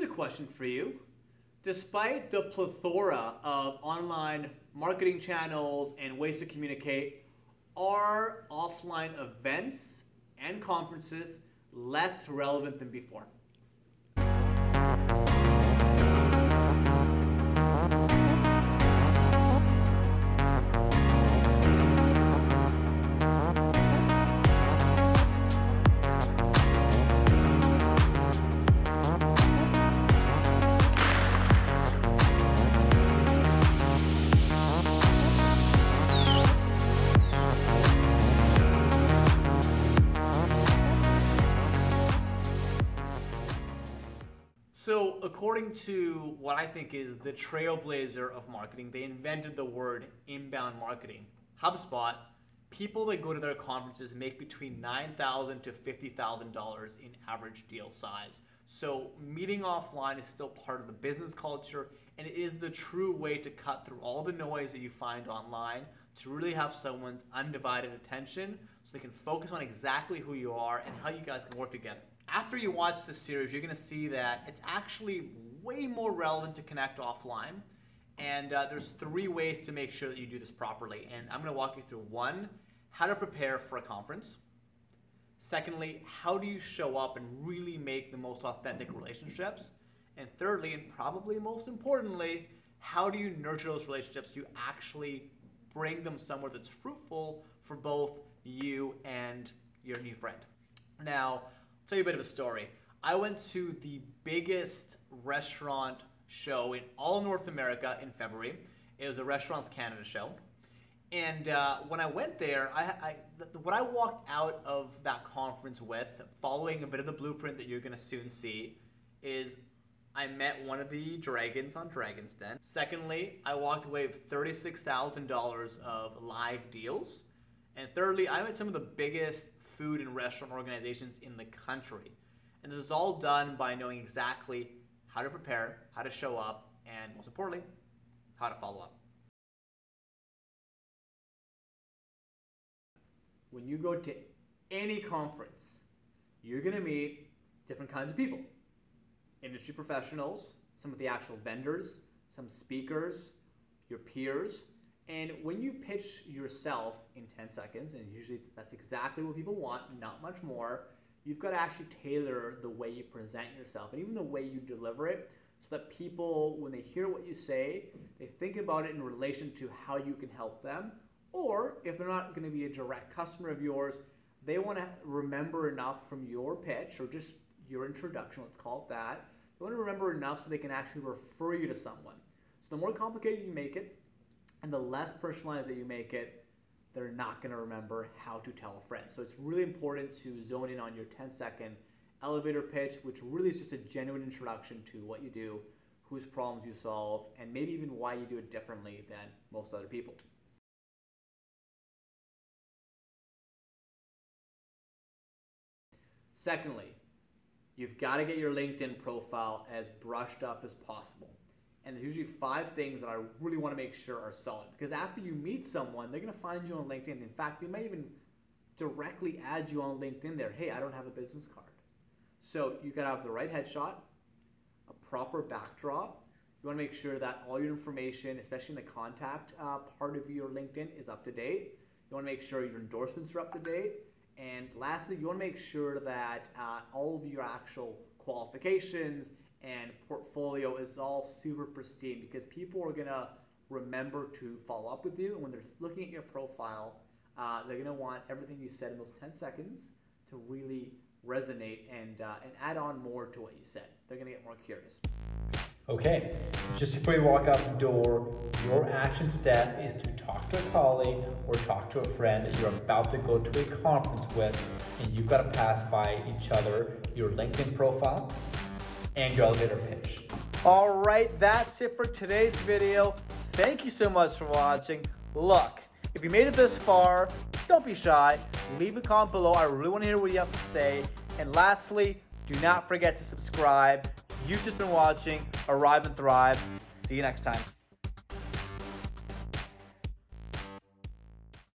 a question for you. Despite the plethora of online marketing channels and ways to communicate, are offline events and conferences less relevant than before? So according to what I think is the trailblazer of marketing, they invented the word inbound marketing. HubSpot, people that go to their conferences make between $9,000 to $50,000 in average deal size. So meeting offline is still part of the business culture, and it is the true way to cut through all the noise that you find online to really have someone's undivided attention so they can focus on exactly who you are and how you guys can work together. After you watch this series, you're going to see that it's actually way more relevant to connect offline. And there's 3 ways to make sure that you do this properly. And I'm going to walk you through 1, how to prepare for a conference. Secondly, how do you show up and really make the most authentic relationships? And thirdly, and probably most importantly, how do you nurture those relationships to actually bring them somewhere that's fruitful for both you and your new friend? Now, I'll tell you a bit of a story. I went to the biggest restaurant show in all North America in February. It was a Restaurants Canada show. And when I went there, what I walked out of that conference with, following a bit of the blueprint that you're going to soon see, is I met one of the dragons on Dragon's Den. Secondly, I walked away with $36,000 of live deals. And thirdly, I met some of the biggest food and restaurant organizations in the country. And this is all done by knowing exactly how to prepare, how to show up, and most importantly, how to follow up. When you go to any conference, you're going to meet different kinds of people. Industry professionals, some of the actual vendors, some speakers, your peers. And when you pitch yourself in 10 seconds, and usually that's exactly what people want, not much more, you've got to actually tailor the way you present yourself and even the way you deliver it so that people, when they hear what you say, they think about it in relation to how you can help them. Or if they're not going to be a direct customer of yours, they want to remember enough from your pitch or just your introduction, let's call it that. They want to remember enough so they can actually refer you to someone. So the more complicated you make it, and the less personalized that you make it, they're not going to remember how to tell a friend. So it's really important to zone in on your 10-second elevator pitch, which really is just a genuine introduction to what you do, whose problems you solve, and maybe even why you do it differently than most other people. Secondly, you've got to get your LinkedIn profile as brushed up as possible. And there's usually 5 things that I really want to make sure are solid. Because after you meet someone, they're going to find you on LinkedIn. In fact, they might even directly add you on LinkedIn there. Hey, I don't have a business card. So you got to have the right headshot, a proper backdrop. You want to make sure that all your information, especially in the contact part of your LinkedIn, is up to date. You want to make sure your endorsements are up to date. And lastly, you want to make sure that all of your actual qualifications and portfolio is all super pristine, because people are going to remember to follow up with you. And when they're looking at your profile, they're going to want everything you said in those 10 seconds to really resonate and add on more to what you said. They're going to get more curious. Okay, just before you walk out the door, your action step is to talk to a colleague or talk to a friend that you're about to go to a conference with, and you've got to pass by each other your LinkedIn profile and your elevator pitch. All right, that's it for today's video. Thank you so much for watching. Look, if you made it this far, don't be shy. Leave a comment below. I really want to hear what you have to say. And lastly, do not forget to subscribe. You've just been watching Arrive and Thrive. See you next time.